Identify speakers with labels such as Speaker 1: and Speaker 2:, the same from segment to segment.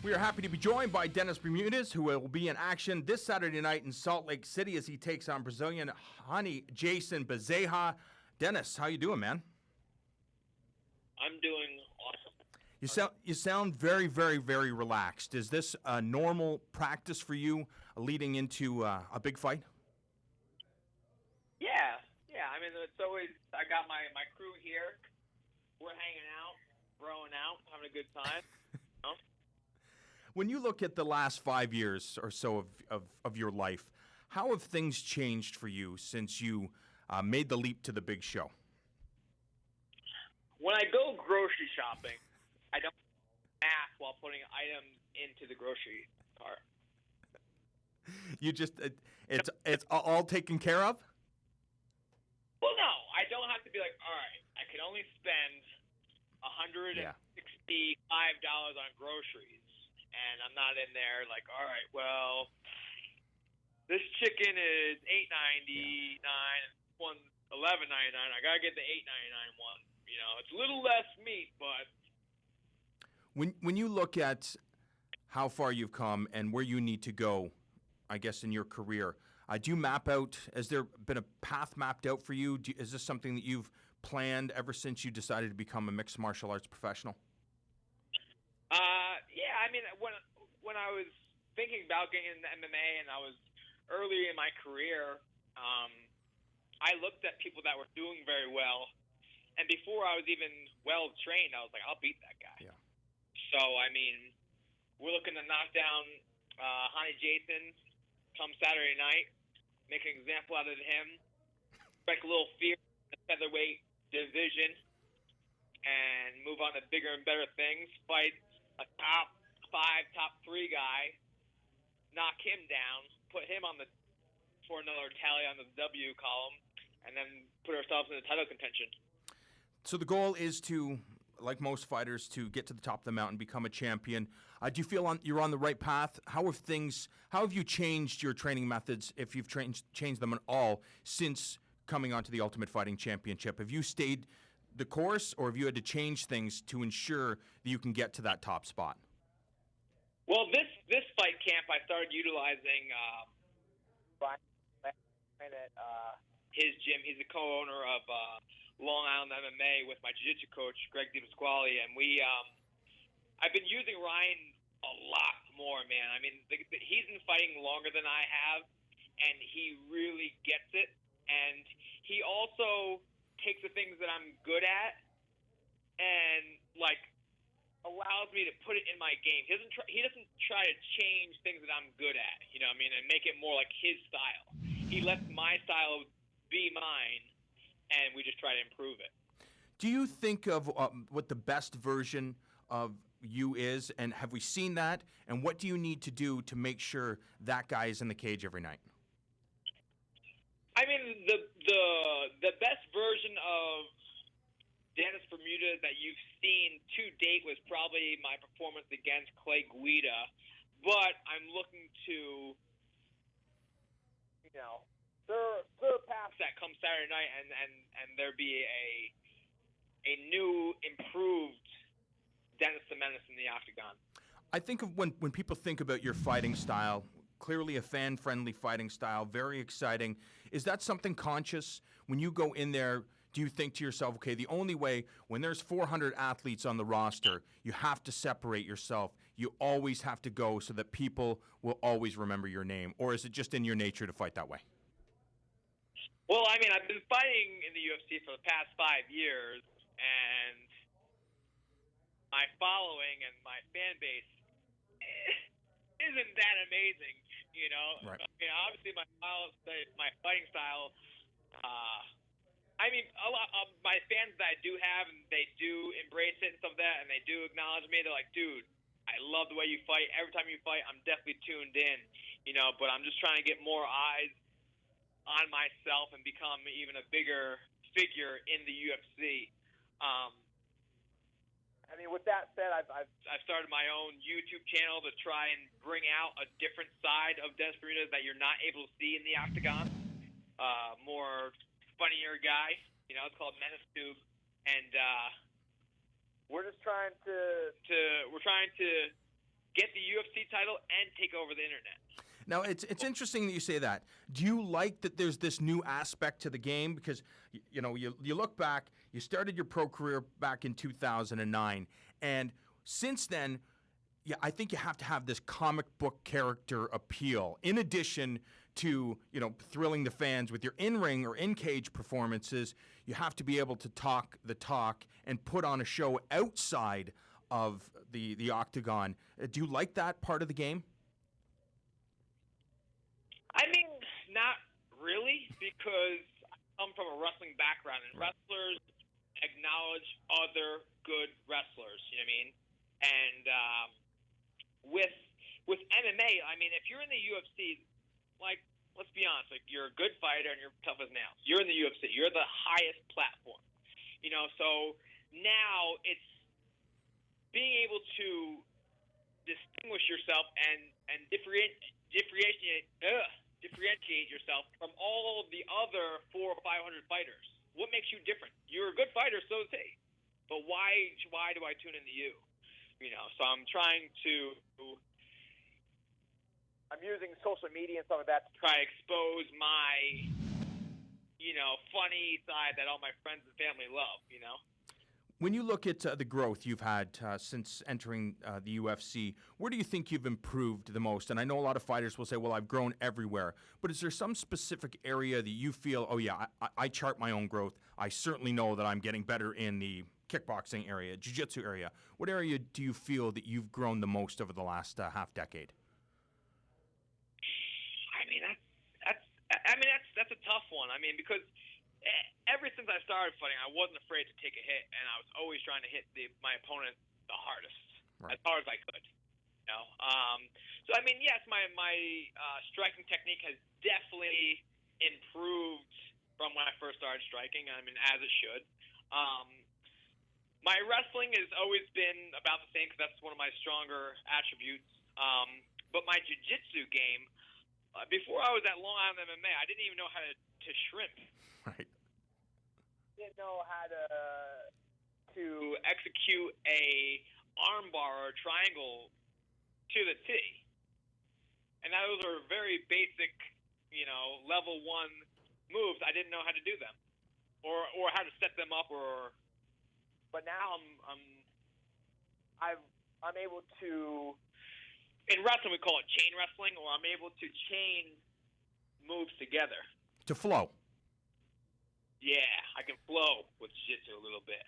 Speaker 1: We are happy to be joined by Dennis Bermudez, who will be in action this Saturday night in Salt Lake City as he takes on Brazilian Rony Jason Bezerra. Dennis, how you doing, man?
Speaker 2: I'm doing awesome.
Speaker 1: You sound very, very, very relaxed. Is this a normal practice for you leading into a big fight?
Speaker 2: Yeah. I mean, it's always, I got my crew here. We're hanging out, throwing out, having a good time. You know?
Speaker 1: When you look at the last 5 years or so of your life, how have things changed for you since you made the leap to the big show?
Speaker 2: When I go grocery shopping, I don't ask while putting items into the grocery cart.
Speaker 1: You just it's all taken care of?
Speaker 2: Well, no, I don't have to be like, all right, I can only spend $165 on groceries, and I'm not in there like, all right, well, this chicken is $8.99 and one's $11.99. I gotta get the $8.99 one. You know, it's a little less meat, but
Speaker 1: when you look at how far you've come and where you need to go, I guess in your career, do you map out? Has there been a path mapped out for you? Is this something that you've planned ever since you decided to become a mixed martial arts professional?
Speaker 2: Yeah. I mean, when I was thinking about getting into MMA and I was early in my career, I looked at people that were doing very well, and before I was even well trained, I was like, I'll beat that guy.
Speaker 1: Yeah.
Speaker 2: So I mean, we're looking to knock down Rony Jason come Saturday night, make an example out of him, strike a little fear in the featherweight division, and move on to bigger and better things. Fight a top 5, top 3 guy, knock him down, put him on for another tally on the W column, and then put ourselves in the title contention.
Speaker 1: So the goal is to, like most fighters, to get to the top of the mountain, become a champion. Do you feel you're on the right path? How have you changed your training methods, if you've changed them at all, since coming onto the Ultimate Fighting Championship? Have you stayed the course, or have you had to change things to ensure that you can get to that top spot?
Speaker 2: Well, this fight camp, I started utilizing Brian at his gym. He's a co-owner of Long Island MMA with my jiu-jitsu coach, Greg DiPasquale, and I've been using Ryan a lot more, man. I mean, he's been fighting longer than I have, and he really gets it. And he also takes the things that I'm good at and allows me to put it in my game. He doesn't try to change things that I'm good at, you know what I mean, and make it more like his style. He lets my style be mine, and we just try to improve it.
Speaker 1: Do you think of what the best version of you is, and have we seen that? And what do you need to do to make sure that guy is in the cage every night?
Speaker 2: I mean, the best version of Dennis Bermudez that you've seen to date was probably my performance against Clay Guida, but I'm looking to, surpass that come Saturday night, and there be a new, improved Dennis the Menace in the octagon.
Speaker 1: I think of when people think about your fighting style, clearly a fan-friendly fighting style, very exciting. Is that something conscious when you go in there? Do you think to yourself, okay, the only way, when there's 400 athletes on the roster, you have to separate yourself. You always have to go so that people will always remember your name? Or is it just in your nature to fight that way?
Speaker 2: Well, I mean, I've been fighting in the UFC for the past 5 years, and my following and my fan base isn't that amazing, you know?
Speaker 1: Right.
Speaker 2: I mean, obviously my fighting style, I mean, a lot of my fans that I do have, and they do embrace it and stuff like that, and they do acknowledge me. They're like, dude, I love the way you fight. Every time you fight, I'm definitely tuned in, you know, but I'm just trying to get more eyes on myself and become even a bigger figure in the UFC. I mean, with that said, I've started my own YouTube channel to try and bring out a different side of Dennis Bermudez that you're not able to see in the octagon. More funnier guy, you know. It's called Menace Tube, and we're just trying to get the UFC title, and take over the internet.
Speaker 1: Now, it's interesting that you say that. Do you like that there's this new aspect to the game? Because, you look back, you started your pro career back in 2009, and since then, yeah, I think you have to have this comic book character appeal, in addition to, thrilling the fans with your in-ring or in-cage performances. You have to be able to talk the talk and put on a show outside of the octagon. Do you like that part of the game?
Speaker 2: I mean, not really, because I come from a wrestling background, and wrestlers acknowledge other good wrestlers. You know what I mean? And with MMA, I mean, if you're in the UFC, like, let's be honest, like, you're a good fighter and you're tough as nails. You're in the UFC. You're the highest platform. So now it's being able to distinguish yourself and differentiate yourself from all of the other 400 or 500 fighters. What makes you different? You're a good fighter, so is he. But why do I tune into you? So I'm using social media and stuff like that to try to expose my, funny side that all my friends and family love,
Speaker 1: When you look at the growth you've had since entering the UFC, where do you think you've improved the most? And I know a lot of fighters will say, well, I've grown everywhere. But is there some specific area that you feel, oh, yeah, I chart my own growth. I certainly know that I'm getting better in the kickboxing area, jiu-jitsu area. What area do you feel that you've grown the most over the last half decade?
Speaker 2: That's a tough one. I mean, because ever since I started fighting, I wasn't afraid to take a hit, and I was always trying to hit my opponent the hardest, as hard as I could. So I mean, yes, my striking technique has definitely improved from when I first started striking. I mean, as it should. My wrestling has always been about the same because that's one of my stronger attributes. But my jiu-jitsu game, before I was at Long Island MMA, I didn't even know how to shrimp.
Speaker 1: Right.
Speaker 2: Didn't know how to execute a armbar or triangle to the T. And those are very basic, level 1 moves. I didn't know how to do them, or how to set them up. But now I'm able to. In wrestling, we call it chain wrestling, or I'm able to chain moves together.
Speaker 1: To flow.
Speaker 2: Yeah, I can flow with jiu-jitsu a little bit,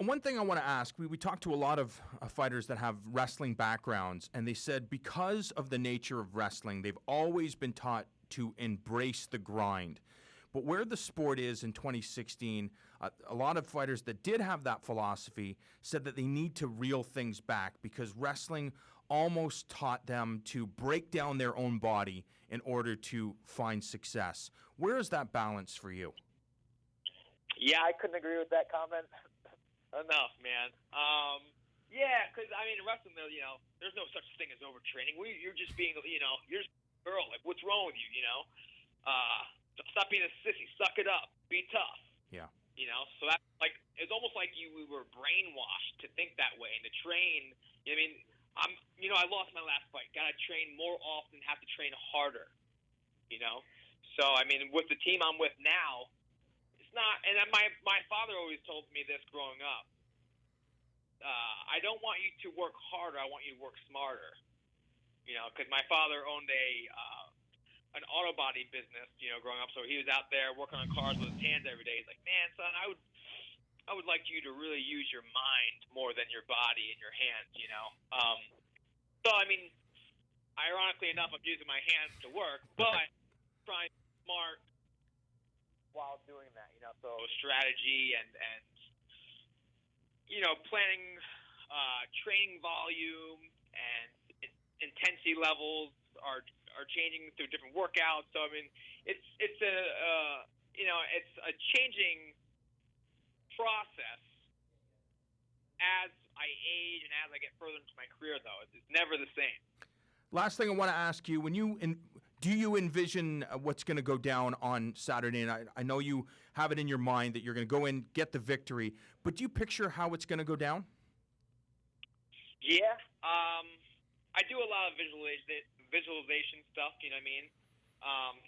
Speaker 1: One thing I want to ask, we talked to a lot of fighters that have wrestling backgrounds, and they said because of the nature of wrestling, they've always been taught to embrace the grind. But where the sport is in 2016, a lot of fighters that did have that philosophy said that they need to reel things back because wrestling almost taught them to break down their own body in order to find success. Where is that balance for you?
Speaker 2: Yeah, I couldn't agree with that comment enough, man. Yeah, because, I mean, in wrestling, there's no such thing as overtraining. You're just being, you're just a girl. Like, what's wrong with you, Stop being a sissy. Suck it up. Be tough.
Speaker 1: Yeah.
Speaker 2: So that's like, it's almost like we were brainwashed to think that way and to train. I lost my last fight. Got to train more often, have to train harder, So, I mean, with the team I'm with now, it's not, and my father always told me this growing up. I don't want you to work harder. I want you to work smarter, because my father owned an auto body business, growing up. So he was out there working on cars with his hands every day. He's like, man, son, I would like you to really use your mind more than your body and your hands, So, I mean, ironically enough, I'm using my hands to work, but trying to be smart while doing that, So strategy and planning, training volume and intensity levels are changing through different workouts. So I mean, it's a changing process as I age and as I get further into my career. Though it's never the same.
Speaker 1: Last thing I want to ask you: do you envision what's going to go down on Saturday night? I know you have it in your mind that you're going to go in, get the victory, but do you picture how it's going to go down?
Speaker 2: Yeah. I do a lot of visualization stuff. You know what I mean?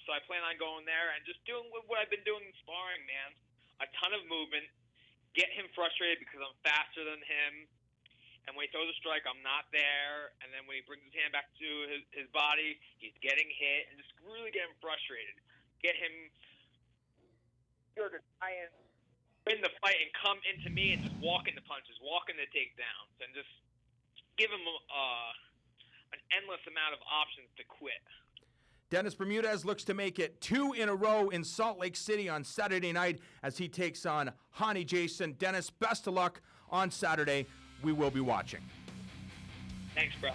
Speaker 2: So I plan on going there and just doing what I've been doing in sparring, man. A ton of movement, get him frustrated because I'm faster than him. And when he throws a strike, I'm not there. And then when he brings his hand back to his body, he's getting hit. And just really get him frustrated. Get him to try and win the fight and come into me and just walk into punches, walk into takedowns, and just give him an endless amount of options to quit.
Speaker 1: Dennis Bermudez looks to make it 2 in a row in Salt Lake City on Saturday night as he takes on Rony Jason. Dennis, best of luck on Saturday. We will be watching.
Speaker 2: Thanks, bro.